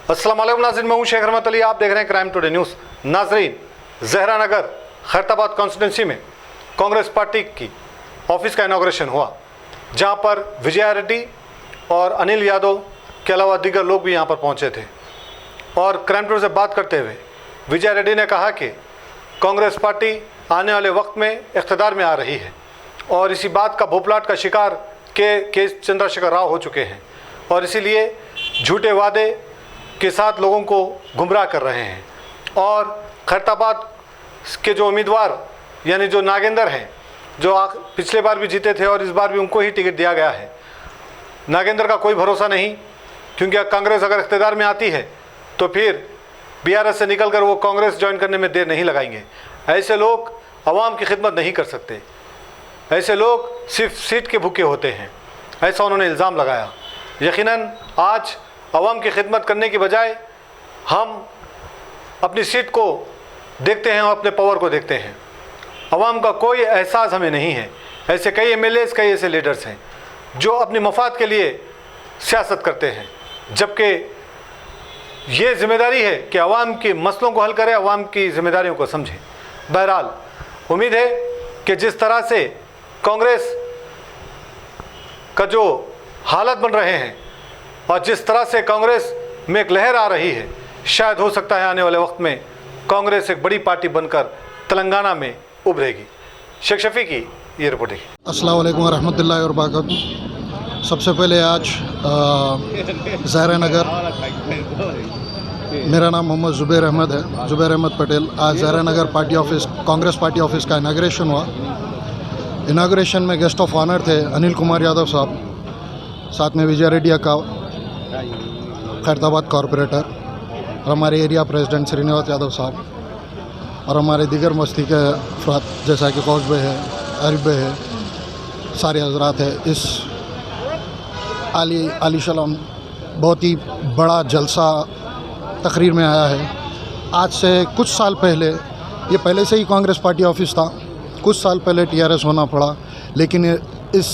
अस्सलाम वालेकुम नाज़रीन, मैं हूं शेख रहमत अली। आप देख रहे हैं क्राइम टुडे न्यूज़। नाज़रीन, ज़हरा नगर खैरताबाद कॉन्स्टिट्यूंसी में कांग्रेस पार्टी की ऑफिस का इनाग्रेशन हुआ, जहां पर विजया रेड्डी और अनिल यादव के अलावा दीगर लोग भी यहां पर पहुंचे थे। और क्राइम टुडे से बात करते हुए विजया रेड्डी ने कहा कि कांग्रेस पार्टी आने वाले वक्त में इक़्तिदार में आ रही है और इसी बात का भोपलाट का शिकार के चंद्रशेखर राव हो चुके हैं और इसीलिए झूठे वादे के साथ लोगों को गुमराह कर रहे हैं। और खैरताबाद के जो उम्मीदवार यानी जो नागेंद्र हैं, जो पिछले बार भी जीते थे और इस बार भी उनको ही टिकट दिया गया है, नागेंद्र का कोई भरोसा नहीं, क्योंकि कांग्रेस अगर इख्तियार में आती है तो फिर बीआरएस से निकलकर वो कांग्रेस ज्वाइन करने में देर नहीं लगाएंगे। ऐसे लोग आवाम की खिदमत नहीं कर सकते, ऐसे लोग सिर्फ सीट के भूखे होते हैं, ऐसा उन्होंने इल्ज़ाम लगाया। यकीनन आज आवाम की खिदमत करने की बजाय हम अपनी सीट को देखते हैं और अपने पावर को देखते हैं। आवाम का कोई एहसास हमें नहीं है। ऐसे कई एमएलएस, कई ऐसे लीडर्स हैं जो अपनी मफाद के लिए सियासत करते हैं, जबकि ये जिम्मेदारी है कि आवाम के मसलों को हल करें, आवाम की जिम्मेदारियों को समझें। बहरहाल उम्मीद है कि जिस तरह से कांग्रेस का जो हालत बन रहे हैं और जिस तरह से कांग्रेस में एक लहर आ रही है, शायद हो सकता है आने वाले वक्त में कांग्रेस एक बड़ी पार्टी बनकर तेलंगाना में उभरेगी। शेख शफी की ये रिपोर्ट है। अस्सलाम वालेकुम व रहमतुल्लाहि व बरकातहू। सबसे पहले आज ज़हरा नगर, मेरा नाम मोहम्मद ज़ुबैर अहमद है, ज़ुबैर अहमद पटेल। आज Zahra Nagar party office, Congress party office का इनाग्रेशन हुआ। इनाग्रेशन में गेस्ट ऑफ ऑनर थे अनिल कुमार यादव साहब, साथ में विजय रेड्डी अक्का, खैरताबाद कॉरपोरेटर, और हमारे एरिया प्रेसिडेंट श्रीनिवास यादव साहब, और हमारे दिगर बस्ती के अफराद जैसा कि कौश भाई है, आरिफ भाई है, सारे हजरात है। इस आलीशान बहुत ही बड़ा जलसा तकरीर में आया है। आज से कुछ साल पहले, ये पहले से ही कांग्रेस पार्टी ऑफिस था, कुछ साल पहले टीआरएस होना पड़ा, लेकिन इस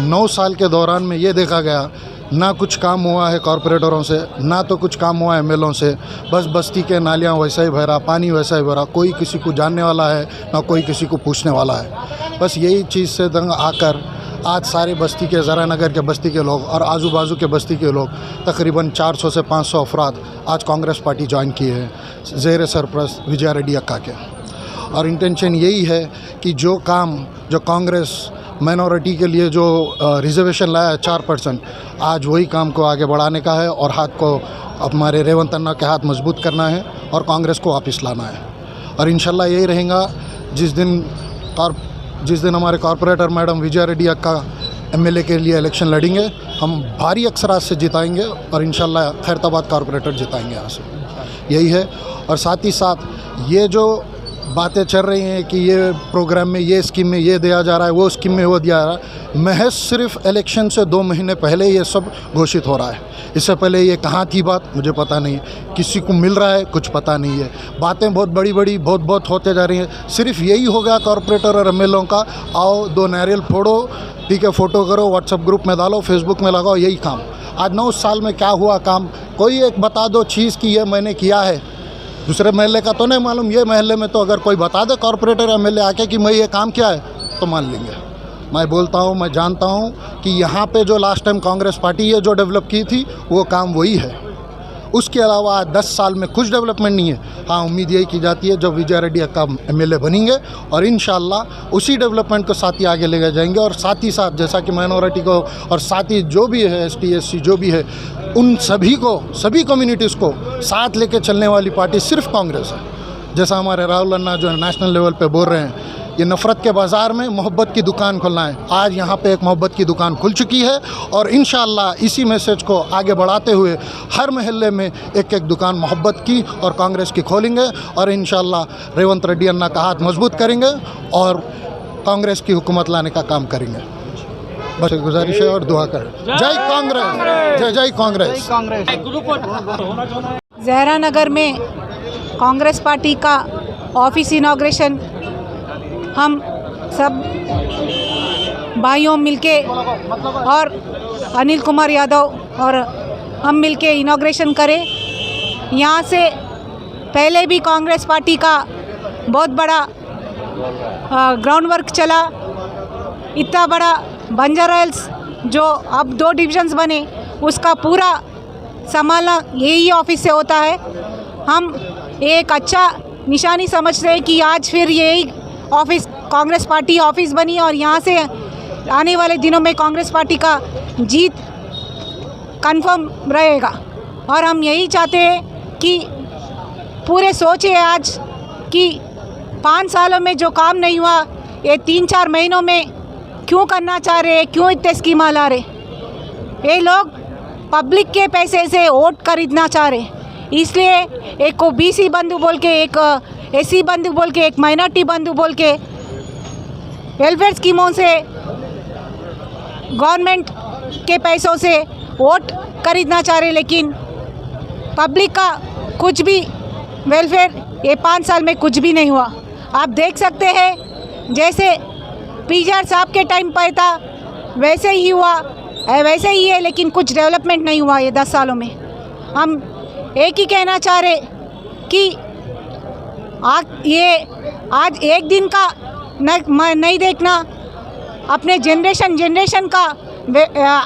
9 साल के दौरान में ये देखा गया ना कुछ काम हुआ है कॉरपोरेटरों से, ना तो कुछ काम हुआ है एमएलओ से। बस बस्ती के नालियाँ वैसा ही भरा, पानी वैसा ही भरा, कोई किसी को जानने वाला है ना कोई किसी को पूछने वाला है। बस यही चीज़ से दंग आकर आज सारे बस्ती के, ज़हरा नगर के बस्ती के लोग और आजू बाजू के बस्ती के लोग, तकरीबन 400 से 500 अफराद आज कांग्रेस पार्टी ज्वाइन की है ज़ेर सरप्रस्त विजया रेड्डी अक्का के। और इंटेंशन यही है कि जो काम जो कांग्रेस माइनॉरिटी के लिए जो रिजर्वेशन लाया है 4%, आज वही काम को आगे बढ़ाने का है और हाथ को हमारे रेवंत अन्ना के हाथ मजबूत करना है और कांग्रेस को वापस लाना है। और इंशाल्लाह यही रहेगा जिस दिन हमारे कॉरपोरेटर मैडम विजया रेड्डी अक्का एमएलए के लिए इलेक्शन लड़ेंगे, हम भारी अक्सरात से जिताएंगे और इंशाल्लाह खैरताबाद कॉरपोरेटर जिताएंगे यहाँ से, यही है। और साथ ही साथ ये जो बातें चल रही हैं कि ये प्रोग्राम में, ये स्कीम में ये दिया जा रहा है, वो स्कीम में वो दिया जा रहा है, महज सिर्फ इलेक्शन से 2 महीने पहले ये सब घोषित हो रहा है। इससे पहले ये कहाँ थी बात मुझे पता नहीं, किसी को मिल रहा है कुछ पता नहीं है। बातें बहुत बड़ी बड़ी बहुत होते जा रही हैं। सिर्फ यही हो गया कॉरपोरेटर और एमएलओ का, आओ 2 नारियल फोड़ो, ठीक है, फ़ोटो करो, व्हाट्सएप ग्रुप में डालो, फेसबुक में लगाओ, यही काम। आज 9 साल में क्या हुआ काम? कोई एक बता दो चीज़ कि ये मैंने किया है। दूसरे महल्ले का तो नहीं मालूम, ये महल्ले में तो अगर कोई बता दे कॉरपोरेटर एमएलए आके कि मैं ये काम किया है तो मान लेंगे। मैं बोलता हूँ, मैं जानता हूँ कि यहाँ पे जो लास्ट टाइम कांग्रेस पार्टी ये जो डेवलप की थी वो काम वही है। उसके अलावा आज 10 साल में कुछ डेवलपमेंट नहीं है। हाँ, उम्मीद यही की जाती है जब विजय रेड्डी अक्का एमएलए बनेंगे और इंशाल्लाह उसी डेवलपमेंट को साथ ही आगे लेके जाएंगे। और साथ ही साथ जैसा कि माइनॉरिटी को और साथ ही जो भी है ST SC जो भी है, उन सभी को, सभी कम्युनिटीज़ को साथ लेके चलने वाली पार्टी सिर्फ कांग्रेस है। जैसा हमारे राहुल अन्ना जो है नेशनल लेवल पे बोल रहे हैं, ये नफ़रत के बाज़ार में मोहब्बत की दुकान खोलना है। आज यहाँ पे एक मोहब्बत की दुकान खुल चुकी है और इंशाअल्लाह इसी मैसेज को आगे बढ़ाते हुए हर महल्ले में एक एक दुकान मोहब्बत की और कांग्रेस की खोलेंगे और इंशाअल्लाह रेवंत रेड्डी अन्ना का हाथ मजबूत करेंगे और कांग्रेस की हुकूमत लाने का काम करेंगे। बस गुजारिश है और दुआ करें। जय कांग्रेस, जय जय कांग्रेस। ज़हरा नगर में कांग्रेस पार्टी का ऑफिस इनाग्रेशन हम सब भाइयों मिलके और अनिल कुमार यादव और हम मिलके इनाग्रेशन करें यहाँ से पहले भी कांग्रेस पार्टी का बहुत बड़ा ग्राउंड वर्क चला। इतना बड़ा बंजारा हिल्स जो अब 2 डिविजन्स बने, उसका पूरा संभालना यही ऑफिस से होता है। हम एक अच्छा निशानी समझते हैं कि आज फिर यही ऑफिस कांग्रेस पार्टी ऑफिस बनी और यहाँ से आने वाले दिनों में कांग्रेस पार्टी का जीत कंफर्म रहेगा। और हम यही चाहते हैं कि पूरे सोचे आज कि 5 सालों में जो काम नहीं हुआ, ये 3-4 महीनों में क्यों करना चाह रहे, क्यों इतने स्कीमा ला रहे। ये लोग पब्लिक के पैसे से वोट खरीदना चाह रहे, इसलिए एक को BC बंधु बोल के, एक SC बंधु बोल के, एक माइनॉरिटी बंधु बोल के वेलफेयर स्कीमों से गवर्नमेंट के पैसों से वोट खरीदना चाह रहे। लेकिन पब्लिक का कुछ भी वेलफेयर ये 5 साल में कुछ भी नहीं हुआ। आप देख सकते हैं जैसे PGR साहब के टाइम पर था वैसे ही हुआ, वैसे ही है, लेकिन कुछ डेवलपमेंट नहीं हुआ ये 10 सालों में। हम एक ही कहना चाह रहे कि आज एक दिन का नहीं देखना, अपने जनरेशन का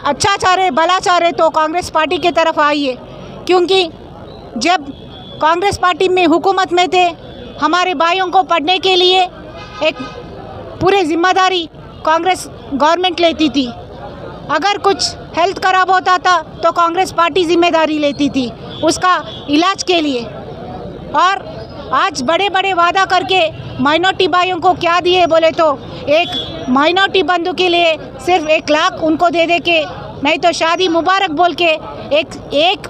अच्छा चाह रहे, भला चाह रहे तो कांग्रेस पार्टी की तरफ आइए। क्योंकि जब कांग्रेस पार्टी में हुकूमत में थे, हमारे भाइयों को पढ़ने के लिए एक पूरी जिम्मेदारी कांग्रेस गवर्नमेंट लेती थी। अगर कुछ हेल्थ खराब होता था तो कांग्रेस पार्टी जिम्मेदारी लेती थी उसका इलाज के लिए। और आज बड़े बड़े वादा करके माइनॉरिटी भाइयों को क्या दिए बोले तो, एक माइनॉरिटी बंधु के लिए सिर्फ 1 लाख उनको दे के, नहीं तो शादी मुबारक बोल के एक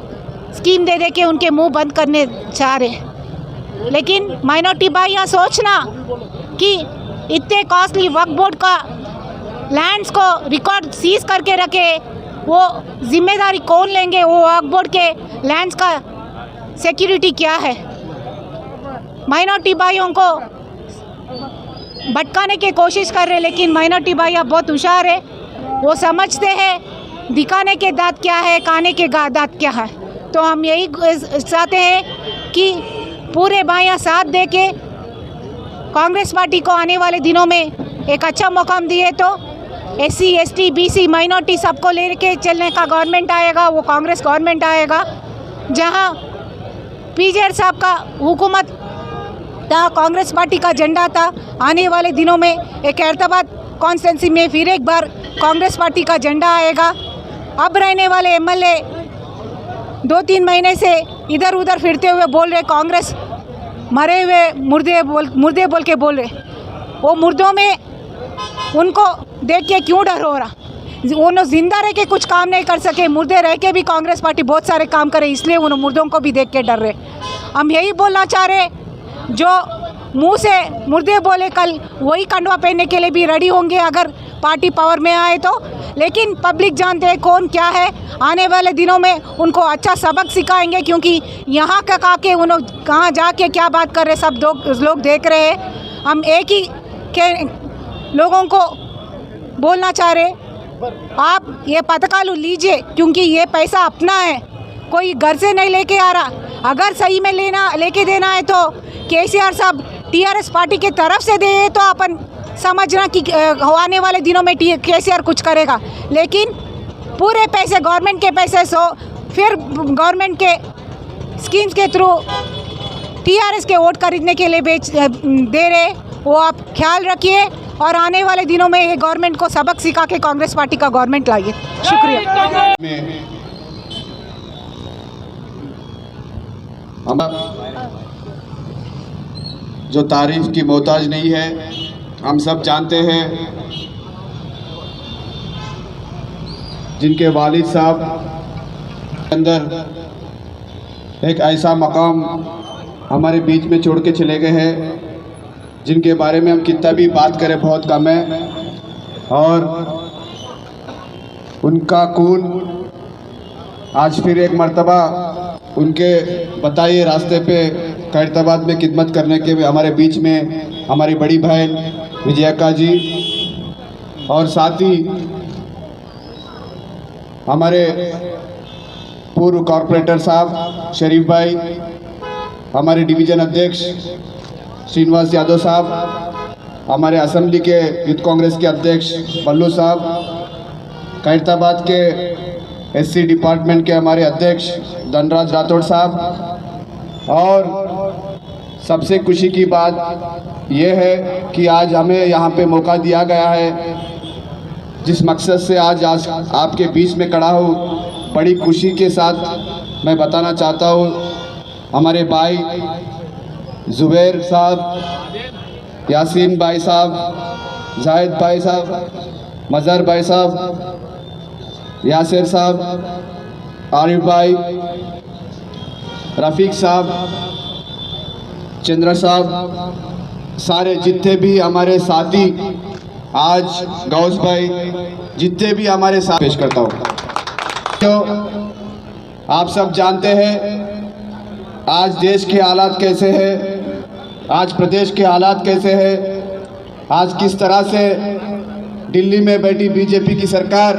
स्कीम दे के उनके मुंह बंद करने चाह रहे। लेकिन माइनॉरिटी भाई यहाँ सोचना कि इतने कॉस्टली वक्फ बोर्ड का लैंड्स को रिकॉर्ड सीज करके रखे, वो जिम्मेदारी कौन लेंगे? वो वक्फ बोर्ड के लैंड्स का सिक्योरिटी क्या है? माइनॉरिटी भाइयों को भटकाने की कोशिश कर रहे, लेकिन माइनॉरिटी भाई अब बहुत होशियार है, वो समझते हैं दिखाने के दांत क्या है, खाने के दांत क्या है। तो हम यही चाहते हैं कि पूरे भाइयाँ साथ दे के कांग्रेस पार्टी को आने वाले दिनों में एक अच्छा मौका दिए तो SC ST BC माइनॉरिटी सबको लेके चलने का गवर्नमेंट आएगा, वो कांग्रेस गवर्नमेंट आएगा। जहां PGR साहब का हुकूमत था, कांग्रेस पार्टी का झंडा था, आने वाले दिनों में एक खैरताबाद कॉन्स्टिट्यूंसी में फिर एक बार कांग्रेस पार्टी का झंडा आएगा। अब रहने वाले MLA 2-3 महीने से इधर उधर फिरते हुए बोल रहे कांग्रेस मरे हुए मुर्दे बोल के बोल रहे। वो मुर्दों में उनको देख के क्यों डर हो रहा? वो लोग जिंदा रह के कुछ काम नहीं कर सके, मुर्दे रह के भी कांग्रेस पार्टी बहुत सारे काम करे, इसलिए उन मुर्दों को भी देख के डर रहे। हम यही बोलना चाह रहे, जो मुंह से मुर्दे बोले कल वही कंडवा पहनने के लिए भी रेडी होंगे अगर पार्टी पावर में आए तो। लेकिन पब्लिक जानते हैं कौन क्या है, आने वाले दिनों में उनको अच्छा सबक सिखाएंगे, क्योंकि यहाँ का काके उन कहाँ जाके क्या बात कर रहे सब लोग देख रहे हैं। हम एक ही के लोगों को बोलना चाह रहे, आप ये पथकालू लीजिए, क्योंकि ये पैसा अपना है, कोई घर से नहीं लेके आ रहा। अगर सही में लेके देना है तो KCR साहब TRS पार्टी की तरफ से दे तो अपन समझना कि आने वाले दिनों में KCR कुछ करेगा। लेकिन पूरे पैसे गवर्नमेंट के पैसे फिर गवर्नमेंट के स्कीम्स के थ्रू TRS के वोट खरीदने के लिए दे रहे, वो आप ख्याल रखिए और आने वाले दिनों में ये गवर्नमेंट को सबक सिखा के कांग्रेस पार्टी का गवर्नमेंट लाइए। शुक्रिया। हम जो तारीफ की मोहताज नहीं है, हम सब जानते हैं जिनके वालिद साहब अंदर एक ऐसा मकाम हमारे बीच में छोड़ के चले गए हैं जिनके बारे में हम कितना भी बात करें बहुत कम है। और उनका खून आज फिर एक मर्तबा उनके बताइए रास्ते पे खैरताबाद में खिदमत करने के हमारे बीच में हमारी बड़ी बहन विजयका जी और साथ ही हमारे पूर्व कॉरपोरेटर साहब शरीफ भाई, हमारे डिवीज़न अध्यक्ष श्रीनिवास यादव साहब, हमारे असेंबली के यूथ कांग्रेस के अध्यक्ष बल्लू साहब, खैरताबाद के एससी डिपार्टमेंट के हमारे अध्यक्ष धनराज राठौड़ साहब। और सबसे खुशी की बात यह है कि आज हमें यहाँ पे मौका दिया गया है, जिस मकसद से आज आपके बीच में खड़ा हूँ, बड़ी खुशी के साथ मैं बताना चाहता हूँ, हमारे भाई जुबैर साहब, यासीन भाई साहब, जाहिद भाई साहब, मज़हर भाई साहब, यासिर साहब, आरिफ भाई, रफ़ीक साहब, चंद्र साहब, सारे जितने भी हमारे साथी, आज गौस भाई, जितने भी हमारे साथ पेश करता हूँ। तो आप सब जानते हैं आज देश के हालात कैसे हैं, आज प्रदेश के हालात कैसे हैं, आज किस तरह से दिल्ली में बैठी बीजेपी की सरकार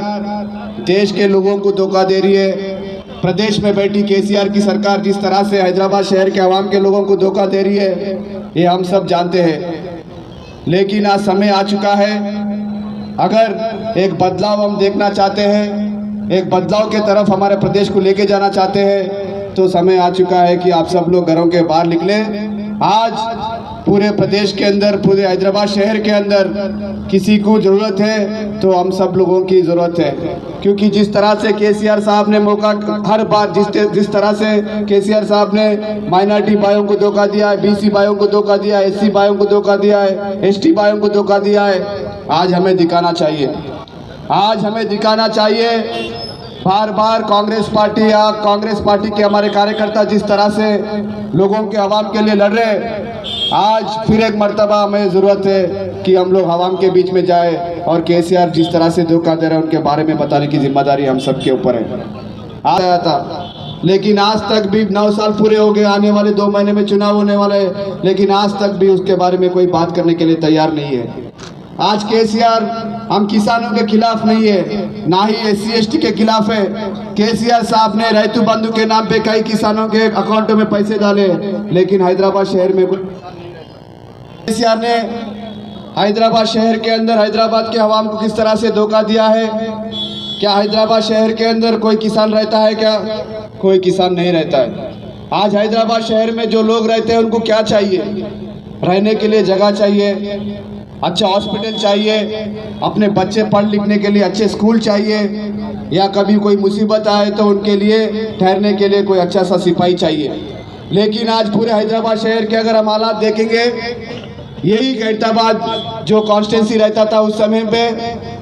देश के लोगों को धोखा दे रही है, प्रदेश में बैठी केसीआर की सरकार जिस तरह से हैदराबाद शहर के आवाम के लोगों को धोखा दे रही है, ये हम सब जानते हैं। लेकिन आज समय आ चुका है, अगर एक बदलाव हम देखना चाहते हैं, एक बदलाव के तरफ हमारे प्रदेश को लेके जाना चाहते हैं, तो समय आ चुका है कि आप सब लोग घरों के बाहर निकलें। आज पूरे प्रदेश के अंदर, पूरे हैदराबाद शहर के अंदर किसी को ज़रूरत है तो हम सब लोगों की ज़रूरत है, क्योंकि जिस तरह से केसीआर साहब ने मौका हर बार जिस तरह से केसीआर साहब ने माइनॉरिटी भाइयों को धोखा दिया है, बीसी भाइयों को धोखा दिया है, एससी भाइयों को धोखा दिया है, एसटी भाइयों को धोखा दिया है, आज हमें दिखाना चाहिए, आज हमें दिखाना चाहिए। बार बार कांग्रेस पार्टी या कांग्रेस पार्टी के हमारे कार्यकर्ता जिस तरह से लोगों के आवाम के लिए लड़ रहे हैं, आज फिर एक मर्तबा हमें ज़रूरत है कि हम लोग आवाम के बीच में जाए और केसीआर जिस तरह से धोखा दे रहे हैं उनके बारे में बताने की जिम्मेदारी हम सब के ऊपर है। आया था, लेकिन आज तक भी 9 साल पूरे हो गए, आने वाले 2 महीने में चुनाव होने वाले हैं, लेकिन आज तक भी उसके बारे में कोई बात करने के लिए तैयार नहीं है। आज केसीआर हम किसानों के खिलाफ नहीं है, ना ही एससी एसटी के खिलाफ है। केसीआर साहब ने रैतु बंधु के नाम पे कई किसानों के अकाउंटों में पैसे डाले, लेकिन हैदराबाद शहर में केसीआर ने हैदराबाद शहर के अंदर हैदराबाद के अवाम को किस तरह से धोखा दिया है। क्या हैदराबाद शहर के अंदर कोई किसान रहता है? क्या कोई किसान नहीं रहता है। आज हैदराबाद शहर में जो लोग रहते हैं उनको क्या चाहिए? रहने के लिए जगह चाहिए, अच्छा हॉस्पिटल चाहिए, अपने बच्चे पढ़ लिखने के लिए अच्छे स्कूल चाहिए, या कभी कोई मुसीबत आए तो उनके लिए ठहरने के लिए कोई अच्छा सा सिपाही चाहिए। लेकिन आज पूरे हैदराबाद शहर के अगर हम हालात देखेंगे, यही खैरताबाद जो कॉन्स्टिट्यूंसी रहता था उस समय पे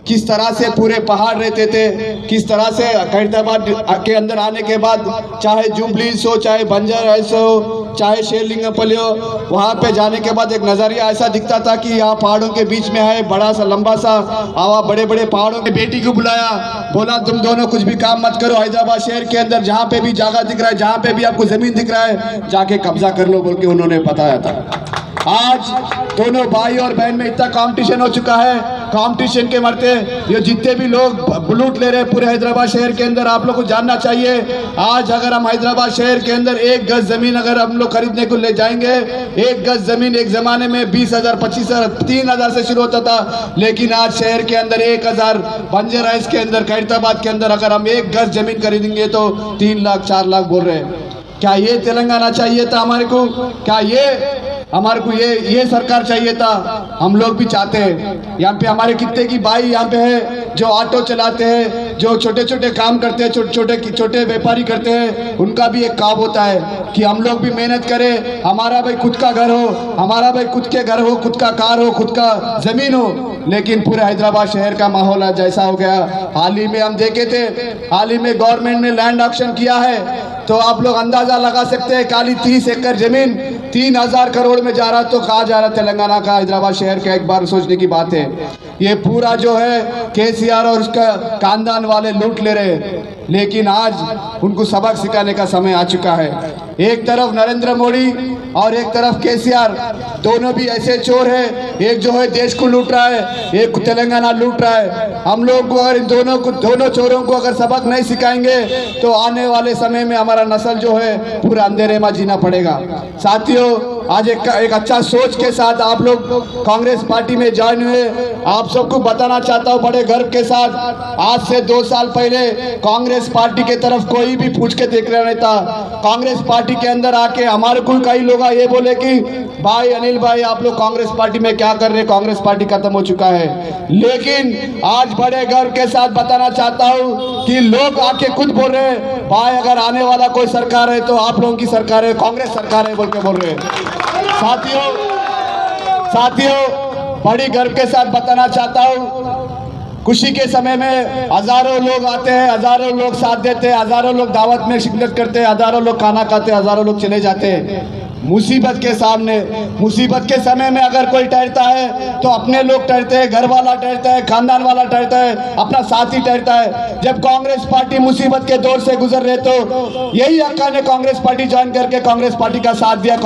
किस तरह से पूरे पहाड़ रहते थे, किस तरह से खैरताबाद के अंदर आने के बाद चाहे जुबलीस हो, चाहे बंजर हाइल्स हो, चाहे शेरलिंगपल्ली हो, वहाँ पे जाने के बाद एक नज़रिया ऐसा दिखता था कि यहाँ पहाड़ों के बीच में है बड़ा सा लंबा सा आवा, बड़े बड़े पहाड़ों में बेटी को बुलाया, बोला तुम दोनों कुछ भी काम मत करो, हैदराबाद शहर के अंदर जहाँ पे भी जगह दिख रहा है, जहाँ पे भी आपको ज़मीन दिख रहा है, जाके कब्जा कर लो बोल के उन्होंने बताया था। आज दोनों भाई और बहन में इतना कंपटीशन हो चुका है, कंपटीशन के मरते ये जितने भी लोग लूट ले रहे हैं पूरे हैदराबाद शहर के अंदर। आप लोग को जानना चाहिए, आज अगर हम हैदराबाद शहर के अंदर 1 गज जमीन अगर हम लोग खरीदने को ले जाएंगे, 1 गज जमीन एक जमाने में 20,000, 25,000, 3,000 से शुरू होता था, लेकिन आज शहर के अंदर 1,000 बंजर हाइल्स के अंदर खैरताबाद के अंदर अगर हम 1 गज जमीन खरीदेंगे तो 3 लाख 4 लाख बोल रहे हैं। क्या ये तेलंगाना चाहिए था हमारे को? क्या हमारे को ये सरकार चाहिए था? हम लोग भी चाहते हैं। यहाँ पे हमारे कितने की भाई यहाँ पे है जो ऑटो चलाते हैं, जो छोटे छोटे काम करते हैं, छोटे व्यापारी करते हैं, उनका भी एक काम होता है कि हम लोग भी मेहनत करें, हमारा भाई खुद का घर हो, हमारा भाई खुद के घर हो, खुद का कार हो, खुद का जमीन हो। लेकिन पूरे हैदराबाद शहर का माहौल जैसा हो गया, हाल ही में हम देखे थे, हाल ही में गवर्नमेंट ने लैंड ऑक्शन किया है, तो आप लोग अंदाजा लगा सकते हैं खाली 30 एकड़ जमीन 3,000 करोड़ में जा रहा, तो कहा जा रहा तेलंगाना का, हैदराबाद शहर का। एक बार सोचने की बात है, ये पूरा जो है केसीआर और उसका खानदान वाले लूट ले रहे हैं। लेकिन आज उनको सबक सिखाने का समय आ चुका है। एक तरफ नरेंद्र मोदी और एक तरफ केसीआर, दोनों भी ऐसे चोर हैं। एक जो है देश को लूट रहा है, एक तेलंगाना लूट रहा है। हम लोग को अगर इन दोनों चोरों को अगर सबक नहीं सिखाएंगे तो आने वाले समय में हमारा नस्ल जो है पूरा अंधेरे में जीना पड़ेगा। साथियों, आज एक अच्छा सोच के साथ आप लोग कांग्रेस पार्टी में ज्वाइन हुए। आप सबको बताना चाहता हूँ बड़े गर्व के साथ, आज से 2 साल पहले कांग्रेस पार्टी के तरफ कोई भी पूछ के देख रहा नहीं था। कांग्रेस पार्टी के अंदर आके हमारे को कई लोग ये बोले कि भाई अनिल भाई आप लोग कांग्रेस पार्टी में क्या कर रहे, कांग्रेस पार्टी खत्म हो चुका है। लेकिन आज बड़े गर्व के साथ बताना चाहता हूँ कि लोग आके खुद बोल रहे हैं भाई अगर आने वाला कोई सरकार है तो आप लोगों की सरकार है, कांग्रेस सरकार है बोल के बोल रहे हैं। साथियों बड़ी गर्व के साथ बताना चाहता हूँ, खुशी के समय में हजारों लोग आते हैं, हजारों लोग साथ देते हैं, हजारों लोग दावत में शिरकत करते हैं, हजारों लोग खाना खाते हैं, हजारों लोग चले जाते हैं। मुसीबत के सामने, मुसीबत के समय में अगर कोई ठहरता है तो अपने लोग ठहरते हैं, घर वाला ठहरता है, खानदान वाला ठहरता है, अपना साथी ठहरता है। जब कांग्रेस पार्टी मुसीबत के दौर से गुजर रहे तो यही अक्का ने कांग्रेस पार्टी ज्वाइन करके कांग्रेस पार्टी का साथ दिया।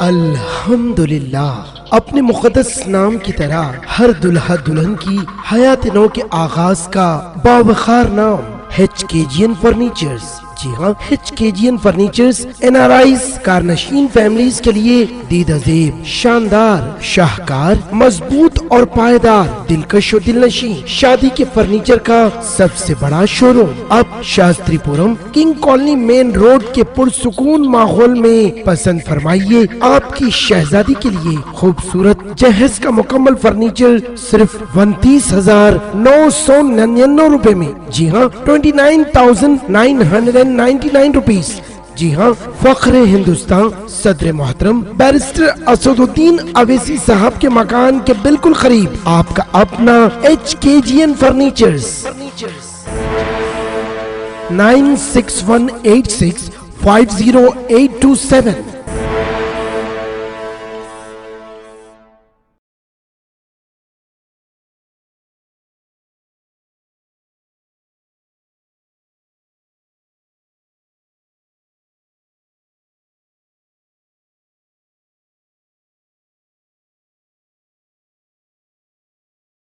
अल्हम्दुलिल्लाह, अपने मुक़द्दस नाम की तरह हर दुल्हा दुल्हन की हयात नौ के आगाज का बावखार नाम HKGN फर्नीचर्स। जी हाँ, HKGN फर्नीचर्स NRIs कारनशीन फैमिलीज के लिए दीदाजेब, शानदार, शाहकार, मजबूत और पायदार, दिलकश और दिलनशी शादी के फर्नीचर का सबसे बड़ा शोरूम अब Shastripuram king colony main road के पुरसुकून माहौल में पसंद फरमाइए। आपकी शहजादी के लिए खूबसूरत जहेज का मुकम्मल फर्नीचर सिर्फ 29,999 रुपए में। जी हाँ, 29,999 रुपीज। जी हाँ, फख्रे हिंदुस्तान सदर मोहतरम बैरिस्टर असदुद्दीन अवैसी साहब के मकान के बिल्कुल करीब आपका अपना HKGN फर्नीचर्स। 9618650827